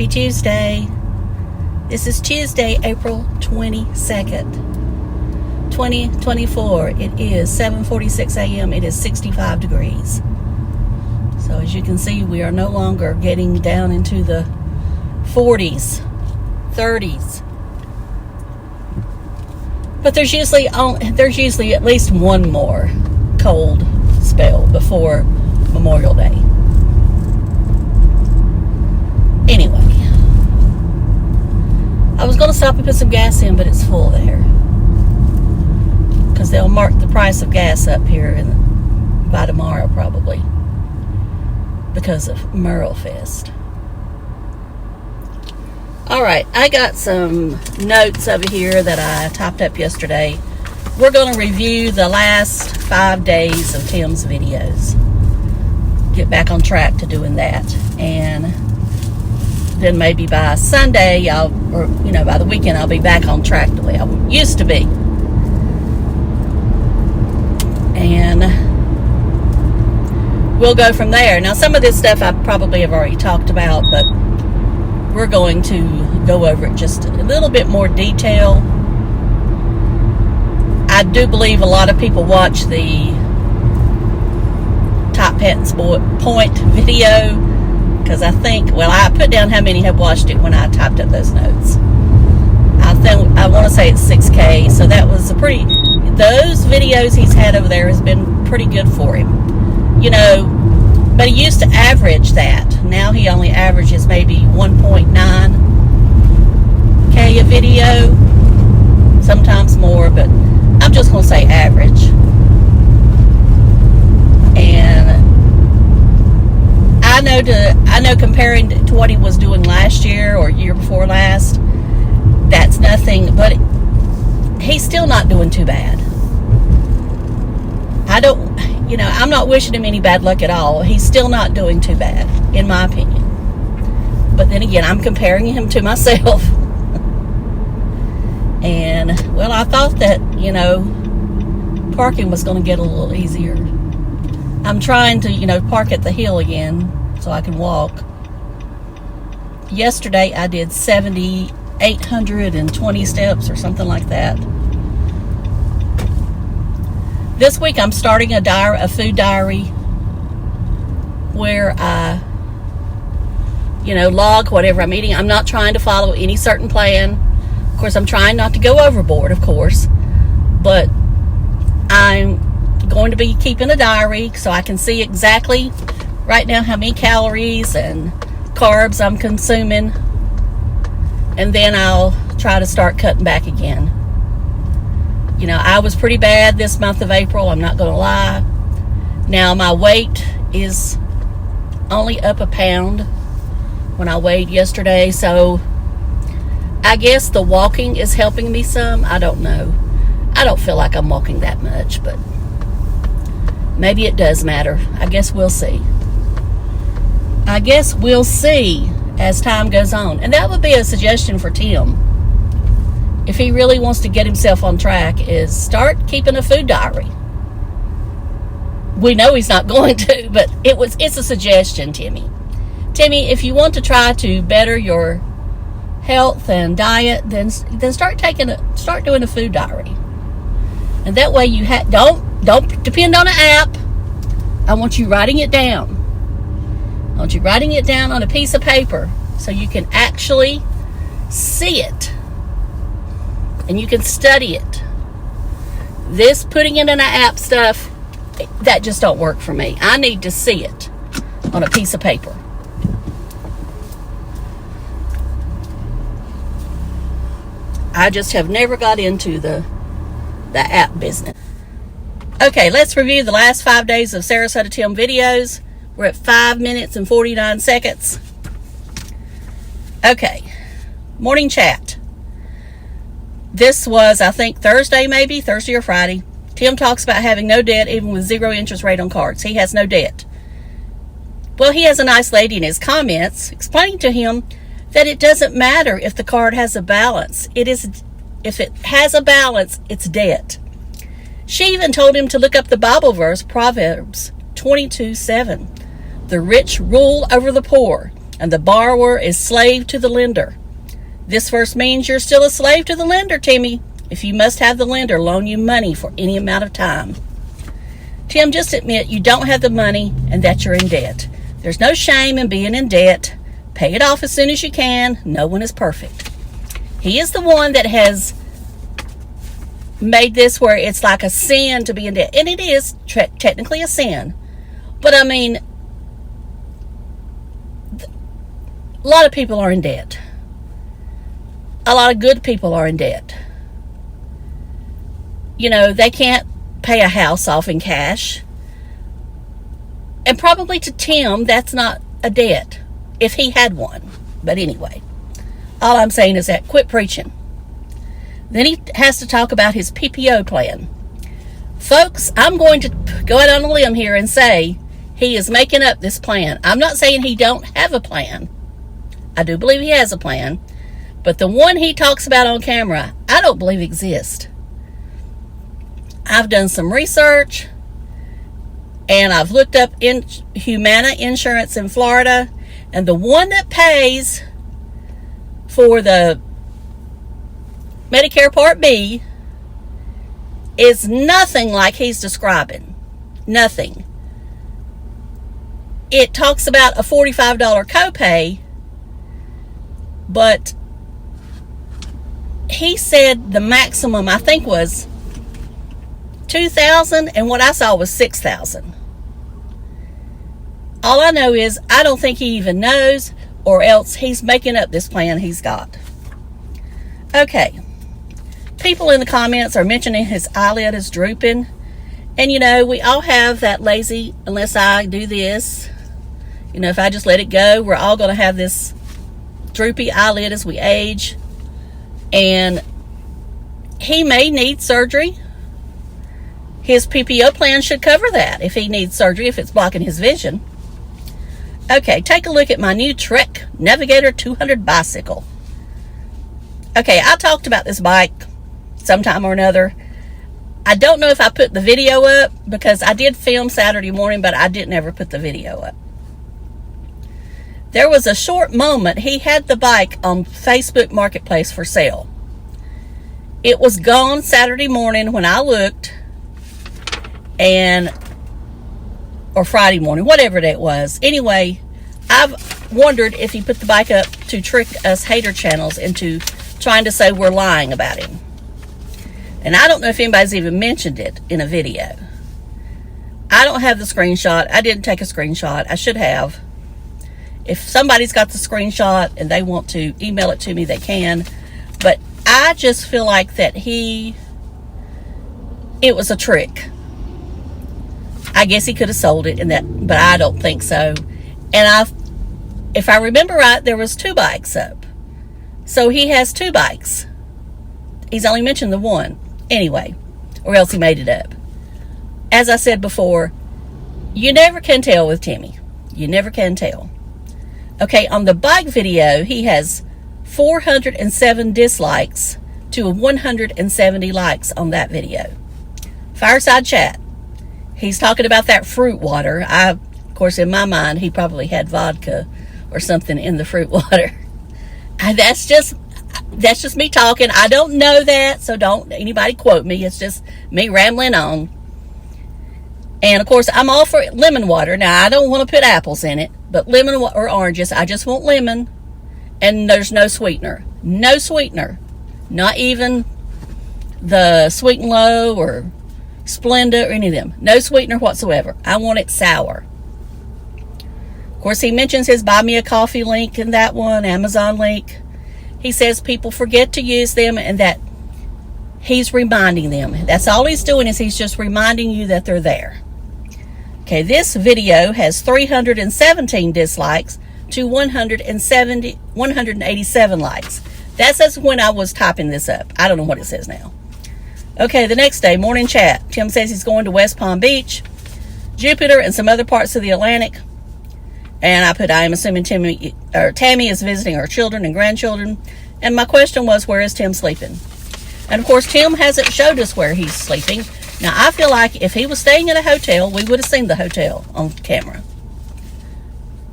Happy Tuesday. This is Tuesday, April 22nd, 2024. It is 7:46 a.m. It is 65 degrees. So as you can see, we are no longer getting down into the 40s, 30s. But there's usually at least one more cold spell before Memorial Day. Anyway, I was going to stop and put some gas in, but it's full there. Because they'll mark the price of gas up here by tomorrow probably. Because of Merle Fest. Alright, I got some notes over here that I typed up yesterday. We're going to review the last 5 days of Tim's videos. Get back on track to doing that. And then maybe by Sunday, by the weekend, I'll be back on track the way I used to be. And we'll go from there. Now, some of this stuff I probably have already talked about, but we're going to go over it just a little bit more detail. I do believe a lot of people watch the Top Patents Point video, because I put down how many have watched it when I typed up those notes. I want to say it's 6K, so that was those videos he's had over there has been pretty good for him. But he used to average that. Now he only averages maybe 1.9K a video, sometimes more, but I'm just going to say average. And I know comparing to what he was doing last year or year before last, that's nothing, but he's still not doing too bad. I'm not wishing him any bad luck at all. He's still not doing too bad, in my opinion. But then again, I'm comparing him to myself. And, I thought that, parking was going to get a little easier. I'm trying to, park at the hill again so I can walk. Yesterday, I did 7,820 steps or something like that. This week, I'm starting a food diary where I, log whatever I'm eating. I'm not trying to follow any certain plan. Of course, I'm trying not to go overboard, of course. But I'm going to be keeping a diary so I can see exactly right now how many calories and carbs I'm consuming. And then I'll try to start cutting back again. I was pretty bad this month of April, I'm not going to lie. Now, my weight is only up a pound when I weighed yesterday, so I guess the walking is helping me some. I don't know. I don't feel like I'm walking that much, but maybe it does matter. I guess we'll see. As time goes on. And that would be a suggestion for Tim. If he really wants to get himself on track, is start keeping a food diary. We know he's not going to, but it's a suggestion, Timmy. Timmy, if you want to try to better your health and diet, then start doing a food diary. And that way you don't depend on an app. I want you writing it down. I want you writing it down on a piece of paper so you can actually see it. And you can study it. This putting it in an app stuff, that just don't work for me. I need to see it on a piece of paper. I just have never got into the app business. Okay, let's review the last 5 days of Sarasota Tim videos. We're at 5 minutes and 49 seconds. Okay, morning chat. This was, I think, Thursday or Friday. Tim talks about having no debt even with 0 interest rate on cards. He has no debt. Well, he has a nice lady in his comments explaining to him that it doesn't matter if the card has a balance. If it has a balance, it's debt. She even told him to look up the Bible verse, Proverbs 22:7. The rich rule over the poor. and the borrower is slave to the lender. This verse means you're still a slave to the lender, Timmy, if you must have the lender loan you money for any amount of time. Tim, just admit you don't have the money and that you're in debt. There's no shame in being in debt. Pay it off as soon as you can. No one is perfect. He is the one that has made this where it's like a sin to be in debt. And it is technically a sin. But I mean, a lot of people are in debt. A lot of good people are in debt. You know, they can't pay a house off in cash. And probably to Tim, that's not a debt, if he had one. But anyway, all I'm saying is that quit preaching. Then he has to talk about his PPO plan. Folks, I'm going to go out on a limb here and say he is making up this plan. I'm not saying he don't have a plan. I do believe he has a plan. But the one he talks about on camera, I don't believe exists. I've done some research, and I've looked up Humana Insurance in Florida, and the one that pays for the Medicare Part B is nothing like he's describing. Nothing. It talks about a $45 copay, but he said the maximum, I think, was $2,000, and what I saw was $6,000. All I know is I don't think he even knows, or else he's making up this plan he's got. Okay. People in the comments are mentioning his eyelid is drooping. And you know, we all have that lazy, unless I do this. You know, if I just let it go, we're all going to have this droopy eyelid as we age. And he may need surgery. His PPO plan should cover that if he needs surgery, if it's blocking his vision. Okay, take a look at my new Trek Navigator 200 bicycle. Okay, I talked about this bike sometime or another. I don't know if I put the video up, because I did film Saturday morning, but I didn't ever put the video up. There was a short moment he had the bike on Facebook Marketplace for sale. It was gone Saturday morning when I looked, or Friday morning, whatever that was. Anyway, I've wondered if he put the bike up to trick us hater channels into trying to say we're lying about him. And I don't know if anybody's even mentioned it in a video. I don't have the screenshot. I didn't take a screenshot. I should have. If somebody's got the screenshot and they want to email it to me, they can. But I just feel like that it was a trick. I guess he could have sold it, but I don't think so. And if I remember right, there was 2 bikes up. So he has 2 bikes. He's only mentioned the one. Anyway, or else he made it up. As I said before, you never can tell with Timmy. You never can tell. Okay, on the bike video, he has 407 dislikes to 170 likes on that video. Fireside chat. He's talking about that fruit water. Of course, in my mind, he probably had vodka or something in the fruit water. And that's just me talking. I don't know that, so don't anybody quote me. It's just me rambling on. And of course, I'm all for lemon water. Now, I don't want to put apples in it, but lemon or oranges, I just want lemon. And there's no sweetener. No sweetener. Not even the Sweet and Low or Splenda or any of them. No sweetener whatsoever. I want it sour. Of course, he mentions his Buy Me a Coffee link in that one, Amazon link. He says people forget to use them and that he's reminding them. That's all he's doing, is he's just reminding you that they're there. Okay, this video has 317 dislikes to 187 likes. That says when I was typing this up. I don't know what it says now. Okay, the next day, morning chat. Tim says he's going to West Palm Beach, Jupiter, and some other parts of the Atlantic. And I am assuming Tammy is visiting her children and grandchildren. And my question was, where is Tim sleeping? And of course, Tim hasn't showed us where he's sleeping. Now, I feel like if he was staying in a hotel, we would have seen the hotel on camera.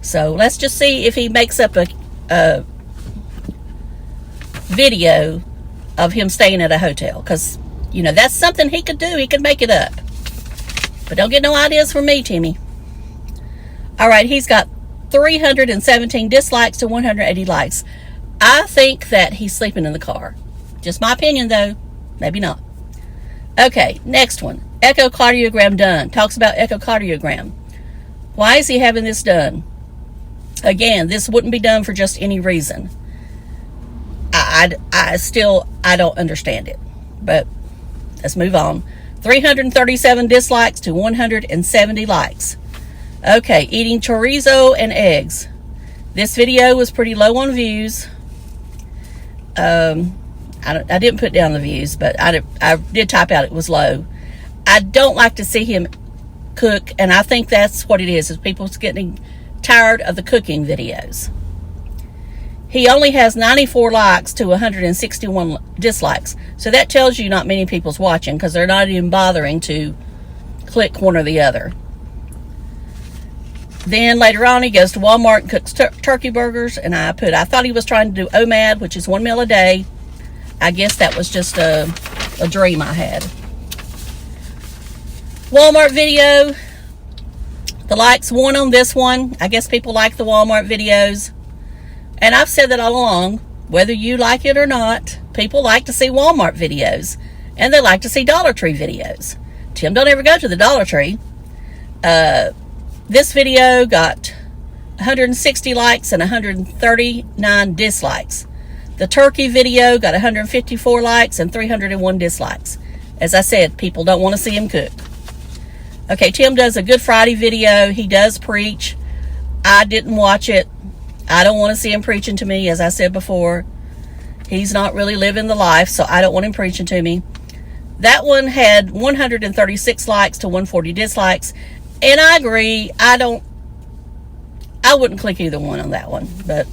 So let's just see if he makes up a video of him staying at a hotel, because you know that's something he could do. He could make it up, but don't get no ideas from me, Timmy. All right, he's got 317 dislikes to 180 likes. I think that he's sleeping in the car. Just my opinion, though. Maybe not. Okay, next one. Echocardiogram done. Talks about echocardiogram. Why is he having this done? Again, this wouldn't be done for just any reason. I don't understand it. But let's move on. 337 dislikes to 170 likes. Okay, eating chorizo and eggs. This video was pretty low on views. I didn't put down the views, but I did type out it was low. I don't like to see him cook, and I think that's what it is people's getting tired of the cooking videos. He only has 94 likes to 161 dislikes. So that tells you not many people's watching, because they're not even bothering to click one or the other. Then later on, he goes to Walmart and cooks turkey burgers. And I thought he was trying to do OMAD, which is 1 meal a day. I guess that was just a dream I had. Walmart video. The likes won on this one. I guess people like the Walmart videos. And I've said that all along. Whether you like it or not, people like to see Walmart videos. And they like to see Dollar Tree videos. Tim don't ever go to the Dollar Tree. This video got 160 likes and 139 dislikes. The turkey video got 154 likes and 301 dislikes. As I said, people don't want to see him cook. Okay, Tim does a Good Friday video. He does preach. I didn't watch it. I don't want to see him preaching to me, as I said before. He's not really living the life, so I don't want him preaching to me. That one had 136 likes to 140 dislikes. And I agree, I wouldn't click either one on that one, but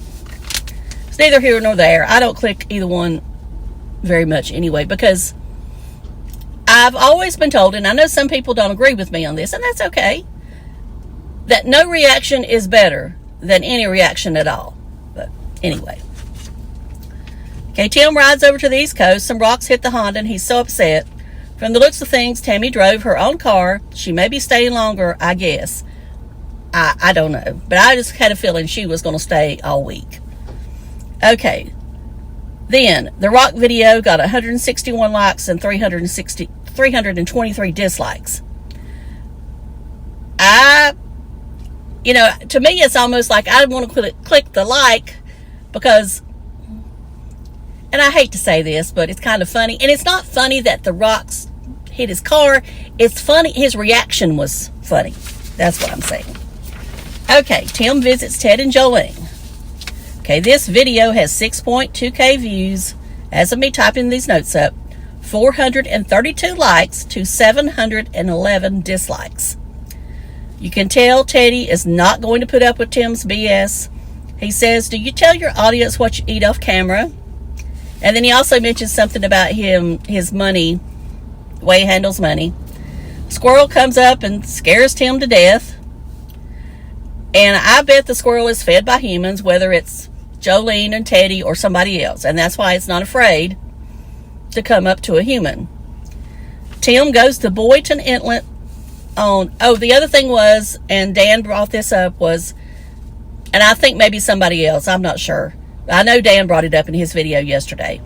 it's neither here nor there. I don't click either one very much anyway, because I've always been told, and I know some people don't agree with me on this, and that's okay, that no reaction is better than any reaction at all. But anyway. Okay, Tim rides over to the East Coast. Some rocks hit the Honda, and he's so upset. From the looks of things, Tammy drove her own car. She may be staying longer, I guess. I don't know. But I just had a feeling she was going to stay all week. Okay. Then, the rock video got 161 likes and 323 dislikes. To me, it's almost like I want to click the like because, and I hate to say this, but it's kind of funny. And it's not funny that the rocks hit his car. It's funny. His reaction was funny. That's what I'm saying. Okay, Tim visits Ted and Jolene. Okay, this video has 6.2K views. As of me typing these notes up, 432 likes to 711 dislikes. You can tell Teddy is not going to put up with Tim's BS. He says, "Do you tell your audience what you eat off camera?" And then he also mentions something about his money, the way he handles money. Squirrel comes up and scares Tim to death. And I bet the squirrel is fed by humans, whether it's Jolene and Teddy or somebody else. And that's why it's not afraid to come up to a human. Tim goes to Boynton Inlet the other thing was, and Dan brought this up, was, and I think maybe somebody else, I'm not sure. I know Dan brought it up in his video yesterday,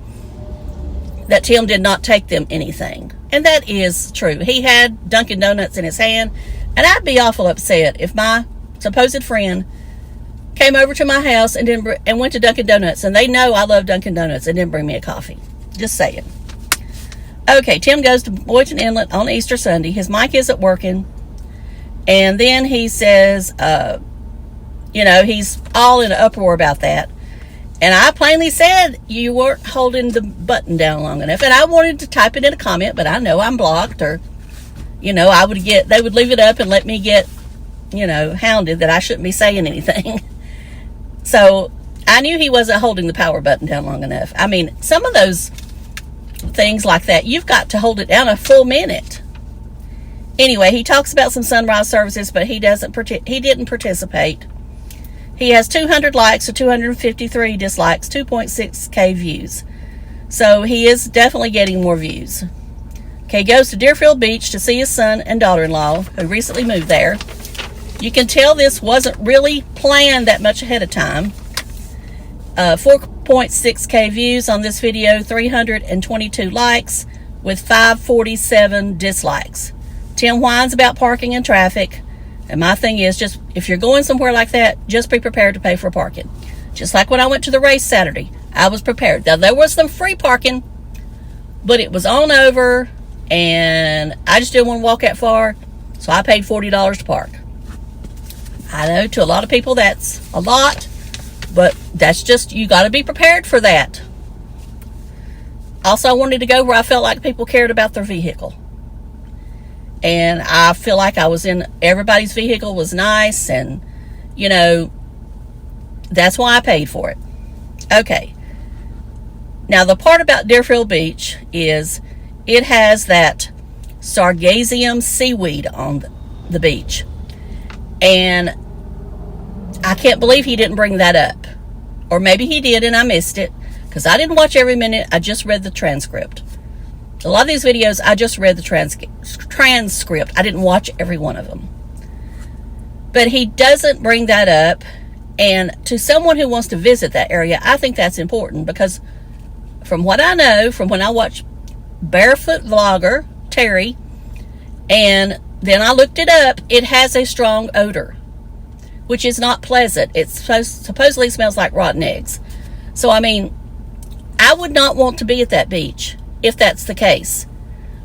that Tim did not take them anything. And that is true. He had Dunkin' Donuts in his hand, and I'd be awful upset if my supposed friend came over to my house and went to Dunkin' Donuts, and they know I love Dunkin' Donuts, and didn't bring me a coffee. Just saying. Okay, Tim goes to Boynton Inlet on Easter Sunday. His mic isn't working. And then he says, he's all in an uproar about that. And I plainly said you weren't holding the button down long enough. And I wanted to type it in a comment, but I know I'm blocked, or, they would leave it up and let me get, hounded that I shouldn't be saying anything. So I knew he wasn't holding the power button down long enough. I mean, some of those things like that, you've got to hold it down a full minute. Anyway, he talks about some sunrise services, but he didn't participate. He has 200 likes to 253 dislikes, 2.6K views. So he is definitely getting more views. Okay, he goes to Deerfield Beach to see his son and daughter-in-law, who recently moved there. You can tell this wasn't really planned that much ahead of time. 4.6K views on this video, 322 likes with 547 dislikes. Tim whines about parking and traffic. And my thing is, just if you're going somewhere like that, just be prepared to pay for parking. Just like when I went to the race Saturday, I was prepared. Now, there was some free parking, but it was on over, and I just didn't want to walk that far, so I paid $40 to park. I know to a lot of people that's a lot, but that's just, you got to be prepared for that. Also, I wanted to go where I felt like people cared about their vehicle. And I feel like I was in, everybody's vehicle was nice, and, you know, that's why I paid for it. Okay. Now, the part about Deerfield Beach is it has that sargassum seaweed on the beach. And I can't believe he didn't bring that up. Or maybe he did and I missed it, because I didn't watch every minute. I just read the transcript. A lot of these videos, I just read the transcript. I didn't watch every one of them. But he doesn't bring that up. And to someone who wants to visit that area, I think that's important, because from what I know, from when I watched Barefoot Vlogger, Terry, and then I looked it up, it has a strong odor, which is not pleasant. It supposedly smells like rotten eggs. So, I mean, I would not want to be at that beach if that's the case.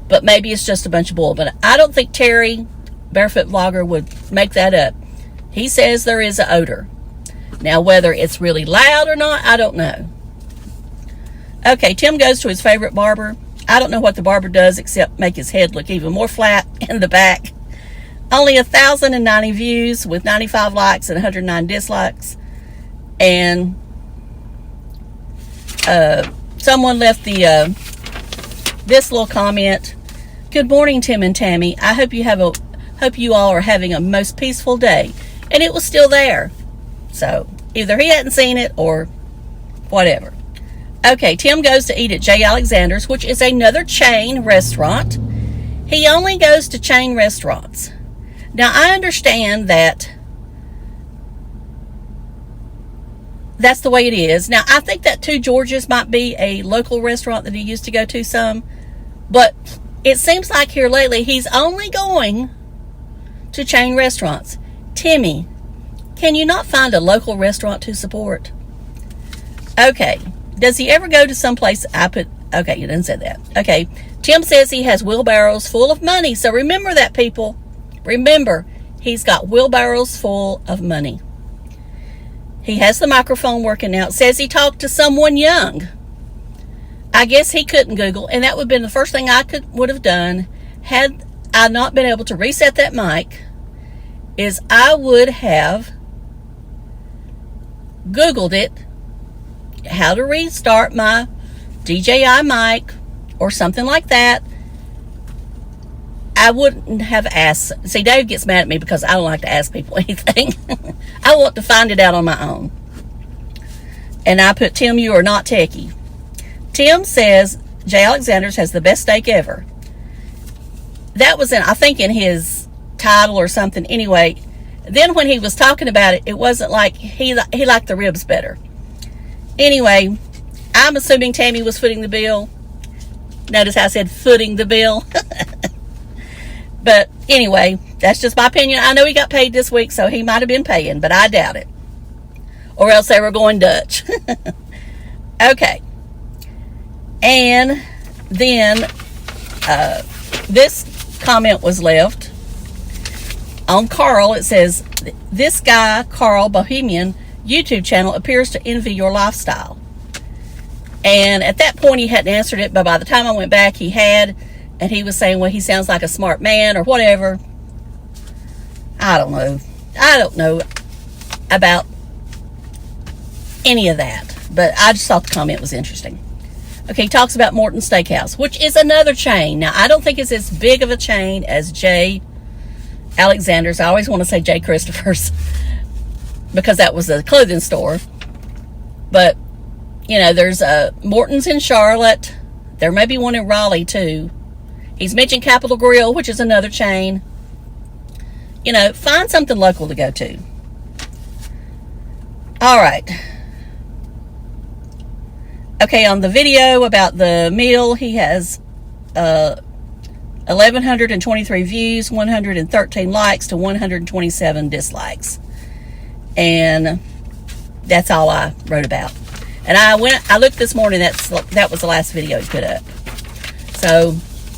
But maybe it's just a bunch of bull. But I don't think Terry, Barefoot Vlogger, would make that up. He says there is an odor. Now, whether it's really loud or not, I don't know. Okay, Tim goes to his favorite barber. I don't know what the barber does except make his head look even more flat in the back. Only 1,090 views with 95 likes and 109 dislikes. And someone left the this little comment. Good morning, Tim and Tammy. I hope you all are having a most peaceful day. And it was still there. So either he hadn't seen it or whatever. Okay, Tim goes to eat at J. Alexander's, which is another chain restaurant. He only goes to chain restaurants. Now, I understand that that's the way it is. Now, I think that Two Georges might be a local restaurant that he used to go to some. But it seems like here lately, he's only going to chain restaurants. Timmy, can you not find a local restaurant to support? Okay. Does he ever go to some place? Okay, you didn't say that. Okay. Tim says he has wheelbarrows full of money. So remember that, people. Remember, he's got wheelbarrows full of money. He has the microphone working now. It says he talked to someone young. I guess he couldn't Google, and that would have been the first thing I would have done had I not been able to reset that mic, is I would have Googled it, how to restart my DJI mic or something like that. I wouldn't have asked. See, Dave gets mad at me because I don't like to ask people anything. I want to find it out on my own. And I put, Tim, you are not techie. Tim says J. Alexander's has the best steak ever. That was I think in his title or something. Anyway, then when he was talking about it, it wasn't like he liked the ribs better. Anyway, I'm assuming Tammy was footing the bill. Notice how I said footing the bill. But anyway, that's just my opinion. I know he got paid this week, so he might have been paying, but I doubt it. Or else they were going Dutch. Okay. And then this comment was left on Carl. It says, this guy, Carl Bohemian, YouTube channel appears to envy your lifestyle. And at that point, he hadn't answered it, but by the time I went back, he had. And he was saying, well, he sounds like a smart man or whatever. I don't know. I don't know about any of that. But I just thought the comment was interesting. Okay, he talks about Morton Steakhouse, which is another chain. Now, I don't think it's as big of a chain as J. Alexander's. I always want to say J. Christopher's. because that was a clothing store. But, you know, there's a Morton's in Charlotte. There may be one in Raleigh, too. He's mentioned Capitol Grill, which is another chain. You know, find something local to go to. All right. Okay, on the video about the meal, he has 1,123 views, 113 likes to 127 dislikes. And that's all I wrote about. And I looked this morning, that was the last video he put up. So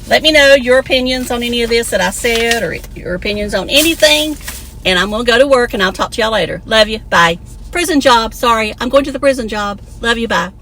let me know your opinions on any of this that I said, or your opinions on anything. And I'm going to go to work, and I'll talk to y'all later. Love you. Bye. Prison job. Sorry, I'm going to the prison job. Love you. Bye.